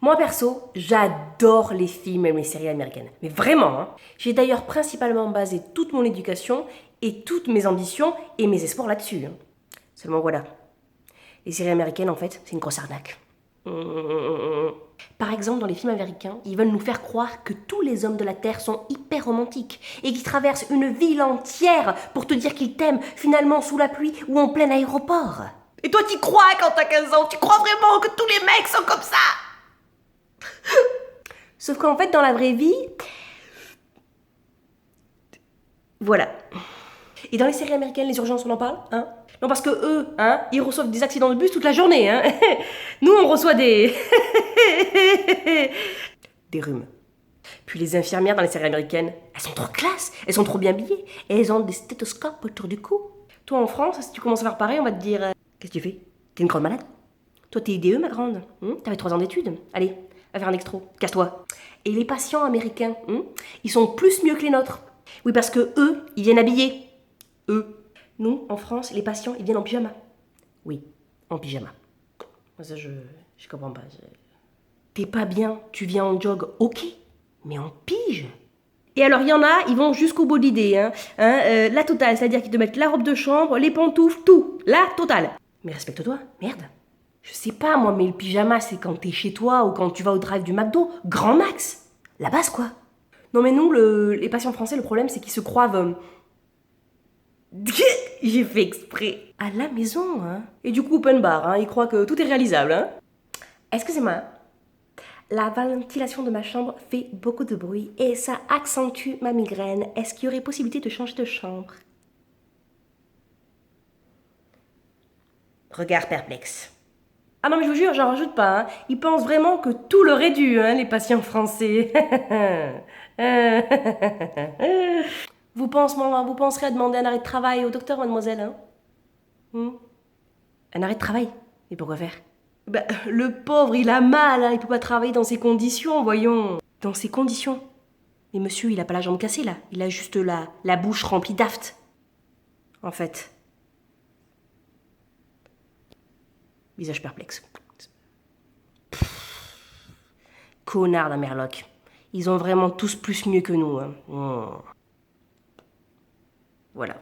Moi perso, j'adore les films et les séries américaines. Mais vraiment, hein. J'ai d'ailleurs principalement basé toute mon éducation et toutes mes ambitions et mes espoirs là-dessus. Hein. Seulement voilà, les séries américaines en fait, c'est une grosse arnaque. Par exemple, dans les films américains, ils veulent nous faire croire que tous les hommes de la Terre sont hyper romantiques et qu'ils traversent une ville entière pour te dire qu'ils t'aiment, finalement sous la pluie ou en plein aéroport. Et toi, t'y crois quand t'as 15 ans? Tu crois vraiment que tous les mecs sont comme ça? Sauf qu'en fait, dans la vraie vie, voilà. Et dans les séries américaines, les urgences, on en parle, hein? Non, parce que eux, hein, ils reçoivent des accidents de bus toute la journée, hein? Nous, on reçoit des... des rhumes. Puis les infirmières dans les séries américaines, elles sont trop classe, elles sont trop bien habillées, et elles ont des stéthoscopes autour du cou. Toi, en France, si tu commences à faire pareil, on va te dire qu'est-ce que tu fais? T'es une grande malade? Toi, t'es IDE, ma grande. T'avais 3 ans d'études. Allez, va faire un extro. Casse-toi. Et les patients américains, ils sont plus mieux que les nôtres. Oui, parce que eux, ils viennent habillés. Eux. Nous, en France, les patients, ils viennent en pyjama. Oui, en pyjama. Ça, je comprends pas. T'es pas bien, tu viens en jog, ok, mais en pige. Et alors, il y en a, ils vont jusqu'au bout de l'idée. La totale, c'est-à-dire qu'ils te mettent la robe de chambre, les pantoufles, tout. La totale. Mais respecte-toi, merde. Je sais pas, moi, mais le pyjama, c'est quand t'es chez toi ou quand tu vas au drive du McDo. Grand max. La base, quoi. Non, mais nous, les patients français, le problème, c'est qu'ils se croivent... J'ai fait exprès. À la maison, hein. Et du coup, open bar, hein. Ils croient que tout est réalisable, hein. Excusez-moi. La ventilation de ma chambre fait beaucoup de bruit et ça accentue ma migraine. Est-ce qu'il y aurait possibilité de changer de chambre? Regard perplexe. Ah non mais je vous jure, j'en rajoute pas. Hein. Ils pensent vraiment que tout leur est dû, hein, les patients français. Vous penserez à demander un arrêt de travail au docteur, mademoiselle, hein? Un arrêt de travail? Et pourquoi faire? Bah, le pauvre, il a mal, hein, il peut pas travailler dans ces conditions, voyons. Dans ces conditions? Mais monsieur, il a pas la jambe cassée, là. Il a juste la bouche remplie d'aft. En fait. Visage perplexe. Connard d'un merloc. Ils ont vraiment tous plus mieux que nous. Hein. Voilà.